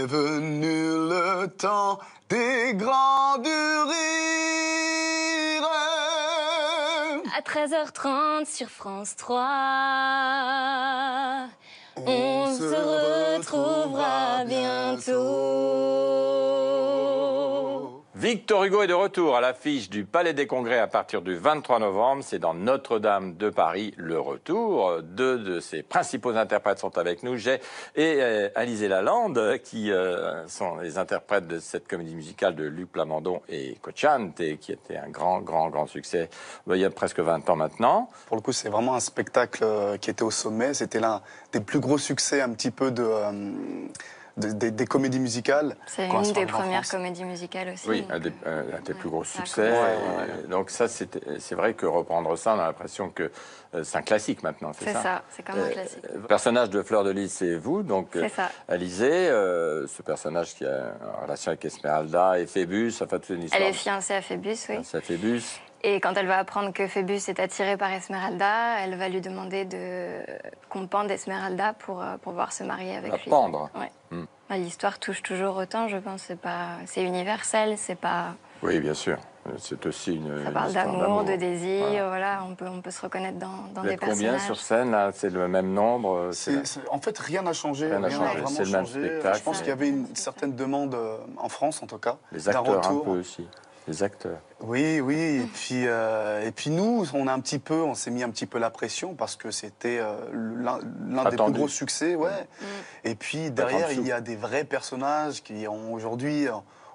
est venu le temps des grands du rire. À 13h30 sur France 3, on se retrouvera bientôt. Victor Hugo est de retour à l'affiche du Palais des Congrès à partir du 23 novembre. C'est dans Notre-Dame de Paris, le retour. Deux de ses principaux interprètes sont avec nous, Jay et Alizé Lalande, qui sont les interprètes de cette comédie musicale de Luc Plamondon et Cocciante, qui était un grand succès il y a presque 20 ans maintenant. Pour le coup, c'est vraiment un spectacle qui était au sommet. C'était l'un des plus gros succès un petit peu des comédies musicales. C'est une des premières comédies musicales aussi. Oui, un des plus gros succès. Donc ça, c'est vrai que reprendre ça, on a l'impression que c'est un classique maintenant, c'est ça? C'est ça, c'est comme un classique. Le personnage de Fleur de Lys, c'est vous, donc Alizé, ce personnage qui a une relation avec Esmeralda et Phébus, enfin toute une histoire. Elle est fiancée à Phébus, oui. Fiancée à Phébus. Et quand elle va apprendre que Phébus est attiré par Esmeralda, elle va lui demander qu'on pende Esmeralda pour pouvoir se marier avec lui. Pendre. Ouais. L'histoire touche toujours autant, je pense. C'est universel, c'est pas... Oui, bien sûr. C'est aussi une Ça parle d'amour, de désir, voilà. On peut se reconnaître dans des personnages. Combien sur scène, là? C'est le même nombre? En fait, rien n'a changé. Rien n'a changé, c'est le même spectacle. Je pense qu'il y avait une certaine demande, en France en tout cas, les acteurs un peu aussi. Les acteurs. Oui. Et puis nous, on s'est mis un petit peu la pression parce que c'était l'un des plus gros succès, Et puis derrière, il y a des vrais personnages qui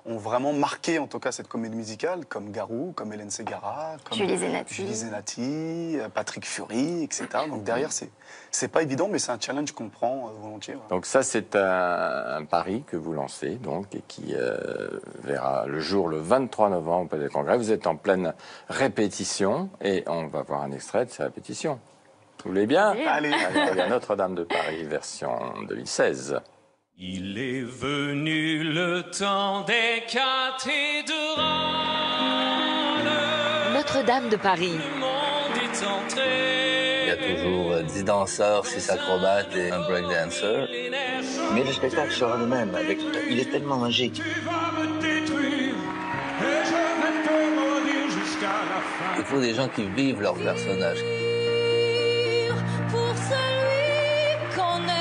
ont vraiment marqué en tout cas cette comédie musicale, comme Garou, comme Hélène Ségara, comme Julie Zenati, Patrick Fury, etc. Donc derrière, c'est pas évident, mais c'est un challenge qu'on prend volontiers. Donc ça, c'est un pari que vous lancez, donc, et qui verra le jour le 23 novembre au Palais des Congrès. Vous êtes en pleine répétition et on va voir un extrait de ces répétitions. Vous voulez bien? Allez. Il y a Notre-Dame de Paris, version 2016. Il est venu le temps des cathédrales. Notre-Dame de Paris. Le monde est entré. Il y a toujours 10 danseurs, 6 acrobates et un breakdancer. Mais le spectacle sera le même. Il est tellement magique. Tu vas me détruire et je vais te maudire jusqu'à la fin. Il faut des gens qui vivent leur personnage. Pour celui qu'on est.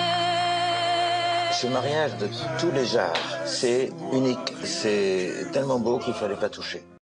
Ce mariage de tous les genres, c'est unique. C'est tellement beau qu'il ne fallait pas toucher.